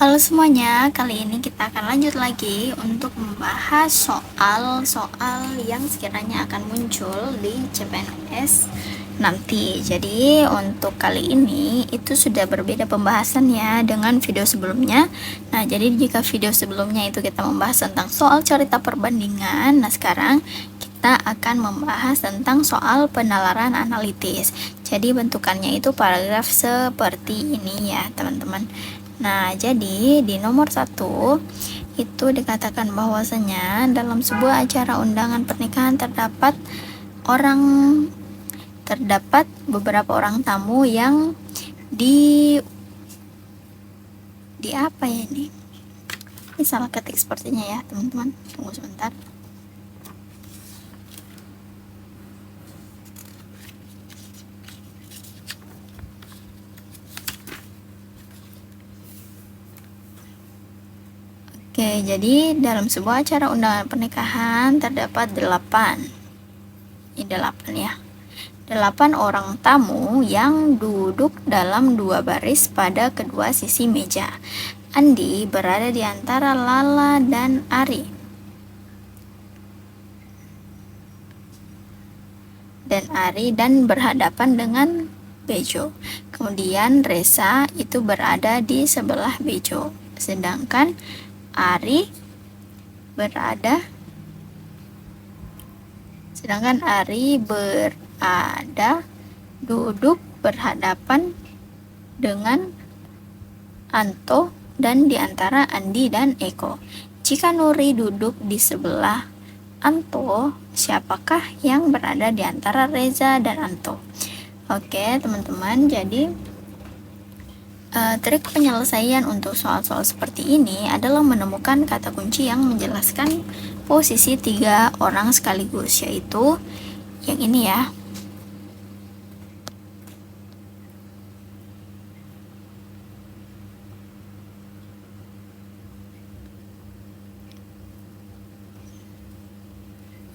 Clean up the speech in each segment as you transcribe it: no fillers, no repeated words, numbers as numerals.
Halo semuanya, kali ini kita akan lanjut lagi untuk membahas soal-soal yang sekiranya akan muncul di CPNS nanti. Jadi untuk kali ini itu sudah berbeda pembahasannya dengan video sebelumnya. Nah, jadi jika video sebelumnya itu kita membahas tentang soal cerita perbandingan, nah sekarang kita akan membahas tentang soal penalaran analitis. Jadi bentukannya itu paragraf seperti ini ya teman-teman. Nah, jadi di nomor 1 itu dikatakan bahwasanya dalam sebuah acara undangan pernikahan terdapat beberapa orang tamu yang di apa ya ini? Ini salah ketik sepertinya ya, teman-teman. Tunggu sebentar. Oke, jadi dalam sebuah acara undangan pernikahan terdapat 8. Ini 8 ya. 8 orang tamu yang duduk dalam 2 baris pada kedua sisi meja. Andi berada di antara Lala dan Ari. Dan berhadapan dengan Bejo. Kemudian Reza itu berada di sebelah Bejo. Sedangkan Ari berada duduk berhadapan dengan Anto dan di antara Andi dan Eko. Jika Nuri duduk di sebelah Anto, siapakah yang berada di antara Reza dan Anto? Oke, teman-teman, jadi trik penyelesaian untuk soal-soal seperti ini adalah menemukan kata kunci yang menjelaskan posisi 3 orang sekaligus, yaitu yang ini ya.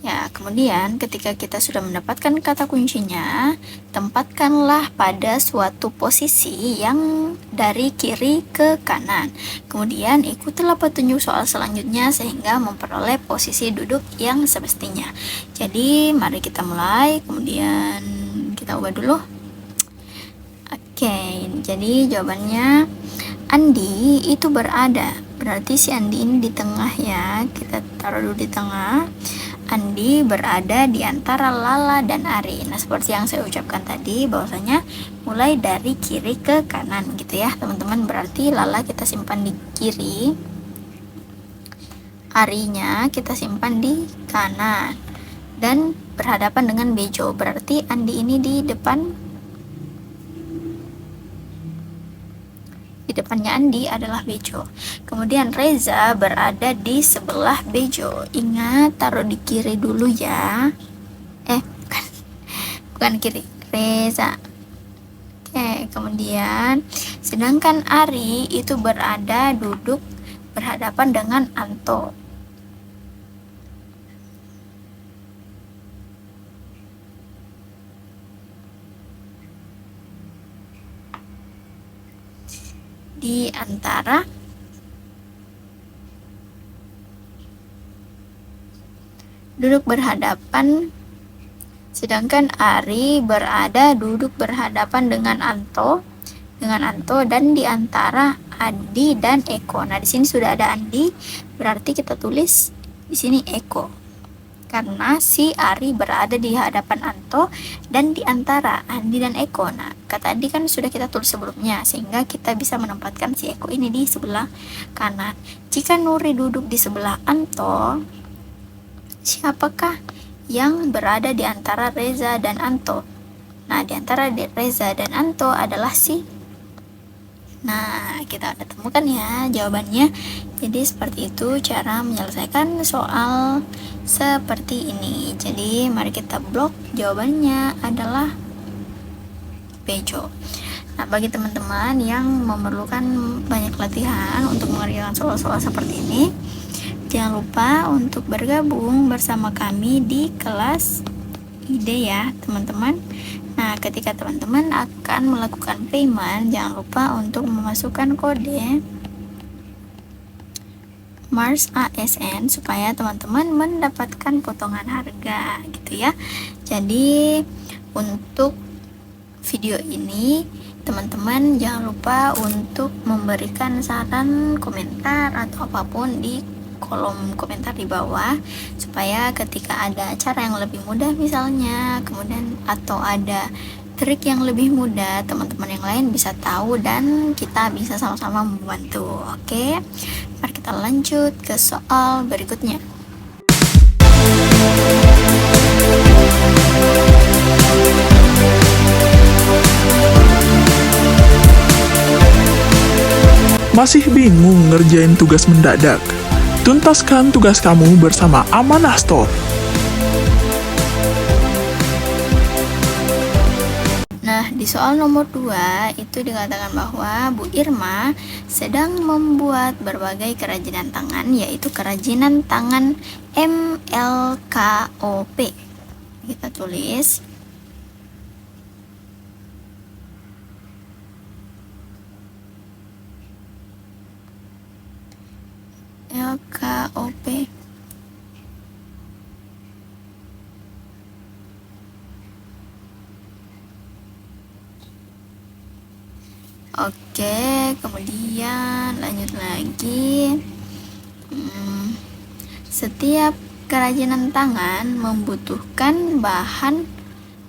Ya, kemudian ketika kita sudah mendapatkan kata kuncinya, tempatkanlah pada suatu posisi yang dari kiri ke kanan. Kemudian ikutilah petunjuk soal selanjutnya sehingga memperoleh posisi duduk yang semestinya. Jadi, mari kita mulai. Kemudian kita ubah dulu. Oke, jadi jawabannya Andi itu berarti si Andi ini di tengah ya. Kita taruh dulu di tengah. Andi berada di antara Lala dan Ari. Nah, seperti yang saya ucapkan tadi, bahwasanya mulai dari kiri ke kanan gitu ya, teman-teman. Berarti Lala kita simpan di kiri, Arinya kita simpan di kanan, dan berhadapan dengan Bejo. Berarti Andi ini di depannya Andi adalah Bejo. Kemudian Reza berada di sebelah Bejo. Ingat, taruh di kiri dulu ya. Bukan kiri, Reza. Oke, kemudian sedangkan Ari itu duduk berhadapan dengan Anto. Di antara duduk berhadapan, sedangkan Ari duduk berhadapan dengan Anto dan di antara Andi dan Eko. Nah, di sini sudah ada Andi, berarti kita tulis di sini Eko. Karena si Ari berada di hadapan Anto dan di antara Andi dan Eko. Nah, kata Andi kan sudah kita tulis sebelumnya, sehingga kita bisa menempatkan si Eko ini di sebelah kanan. Jika Nuri duduk di sebelah Anto, siapakah yang berada di antara Reza dan Anto? Nah, di antara Reza dan Anto adalah si. Nah, kita udah temukan ya jawabannya. Jadi seperti itu cara menyelesaikan soal seperti ini. Jadi mari kita blok, jawabannya adalah Bejo. Nah, bagi teman-teman yang memerlukan banyak latihan untuk mengerjakan soal-soal seperti ini, jangan lupa untuk bergabung bersama kami di kelas ide ya teman-teman. Nah, ketika teman-teman akan melakukan payment, jangan lupa untuk memasukkan kode Mars ASN supaya teman-teman mendapatkan potongan harga gitu ya. Jadi untuk video ini teman-teman jangan lupa untuk memberikan saran, komentar atau apapun di kolom komentar di bawah, supaya ketika ada cara yang lebih mudah misalnya, kemudian atau ada trik yang lebih mudah, teman-teman yang lain bisa tahu dan kita bisa sama-sama membantu. Oke, mari kita lanjut ke soal berikutnya. Masih bingung ngerjain tugas mendadak? Tuntaskan tugas kamu bersama Amanah Store. Nah, di soal nomor 2 itu dikatakan bahwa Bu Irma sedang membuat berbagai kerajinan tangan, yaitu kerajinan tangan MLKOP. Kita tulis LKOP. Oke, kemudian lanjut lagi. Setiap kerajinan tangan membutuhkan bahan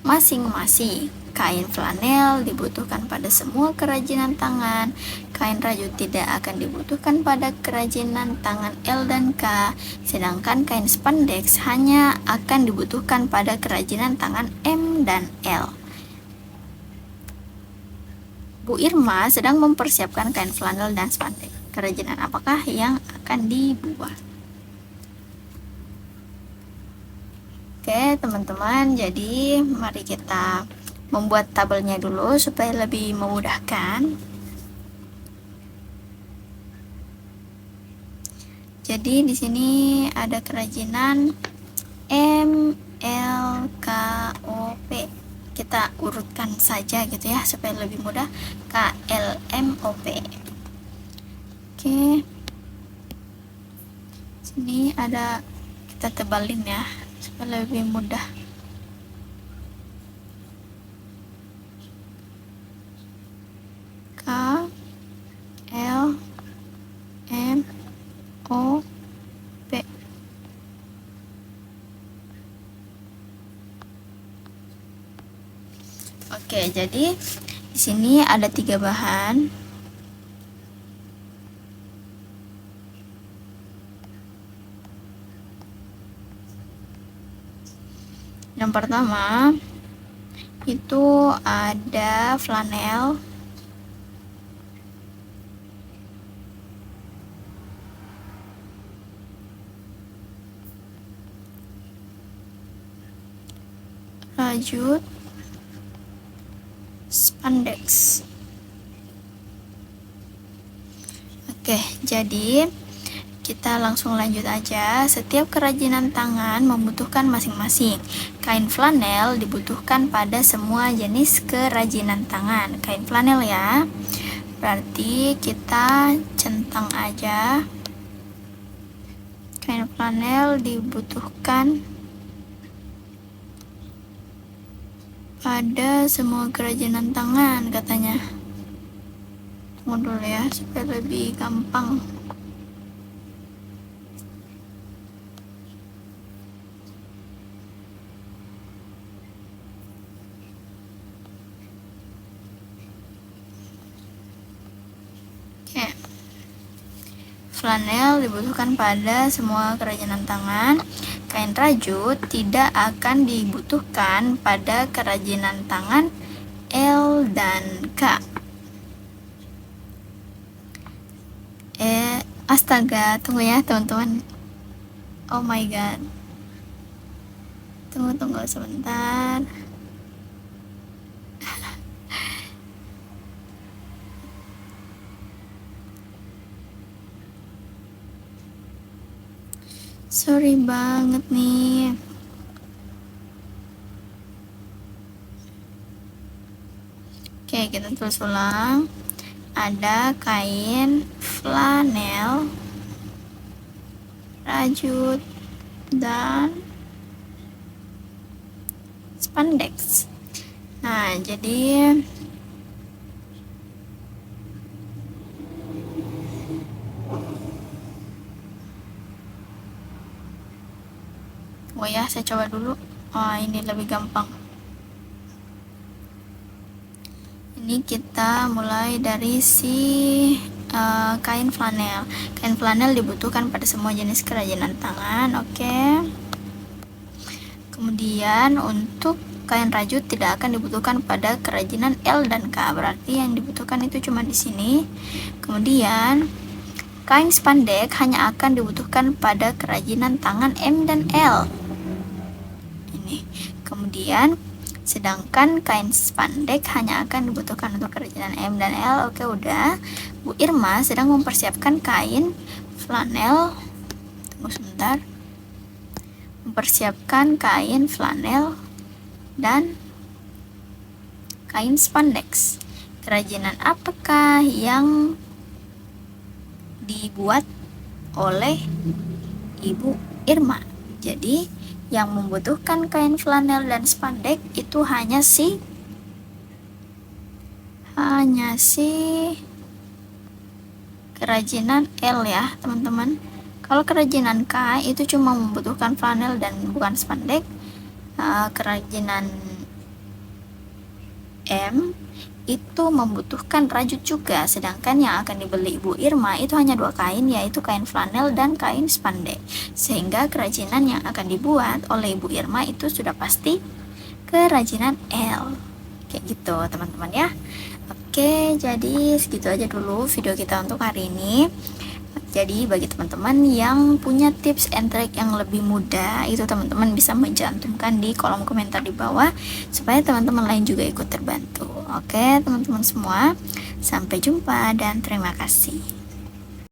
masing-masing. Kain flanel dibutuhkan pada semua kerajinan tangan. Kain rajut tidak akan dibutuhkan pada kerajinan tangan L dan K, sedangkan kain spandex hanya akan dibutuhkan pada kerajinan tangan M dan L. Bu Irma sedang mempersiapkan kain flanel dan spandex. Kerajinan apakah yang akan dibuat? Oke, teman-teman, jadi mari kita membuat tabelnya dulu supaya lebih memudahkan. Jadi di sini ada kerajinan M, L, K, O, P. Kita urutkan saja gitu ya supaya lebih mudah. K, L, M, O, P. Oke. Sini ada, kita tebalin ya supaya lebih mudah. K, L, M, O, P. Oke, jadi di sini ada 3 bahan. Yang pertama itu ada flanel, rajut, spandex. Oke, jadi kita langsung lanjut aja. Setiap kerajinan tangan membutuhkan masing-masing. Kain flanel dibutuhkan pada semua jenis kerajinan tangan. Kain flanel ya. Berarti kita centang aja. Kain flanel dibutuhkan pada semua kerajinan tangan katanya. Tunggu dulu ya supaya lebih gampang. Flanel dibutuhkan pada semua kerajinan tangan. Kain rajut tidak akan dibutuhkan pada kerajinan tangan L dan K. Astaga, tunggu ya teman-teman. Oh my god. Tunggu sebentar. Sorry banget nih. Oke, kita tulis ulang. Ada kain flanel rajut, dan spandex. Nah, jadi ya, saya coba dulu. Ini lebih gampang. Ini kita mulai dari kain flanel. Kain flanel dibutuhkan pada semua jenis kerajinan tangan, oke. Kemudian untuk kain rajut tidak akan dibutuhkan pada kerajinan L dan K, berarti yang dibutuhkan itu cuma di sini. Kemudian kain spandek hanya akan dibutuhkan pada kerajinan tangan M dan L. Ini. Kemudian sedangkan kain spandek hanya akan dibutuhkan untuk kerajinan M dan L. Oke, udah. Bu Irma sedang mempersiapkan kain flanel. Tunggu sebentar. Mempersiapkan kain flanel dan kain spandex. Kerajinan apakah yang dibuat oleh Ibu Irma? Jadi yang membutuhkan kain flanel dan spandek itu hanya si kerajinan L ya, teman-teman. Kalau kerajinan K itu cuma membutuhkan flanel dan bukan spandek. Kerajinan M itu membutuhkan rajut juga, sedangkan yang akan dibeli Ibu Irma itu hanya 2 kain, yaitu kain flanel dan kain spandek. Sehingga kerajinan yang akan dibuat oleh Ibu Irma itu sudah pasti kerajinan L. Kayak gitu, teman-teman ya. Oke, jadi segitu aja dulu video kita untuk hari ini. Jadi bagi teman-teman yang punya tips and trick yang lebih mudah, itu teman-teman bisa mencantumkan di kolom komentar di bawah supaya teman-teman lain juga ikut terbantu. Oke, teman-teman semua, sampai jumpa dan terima kasih.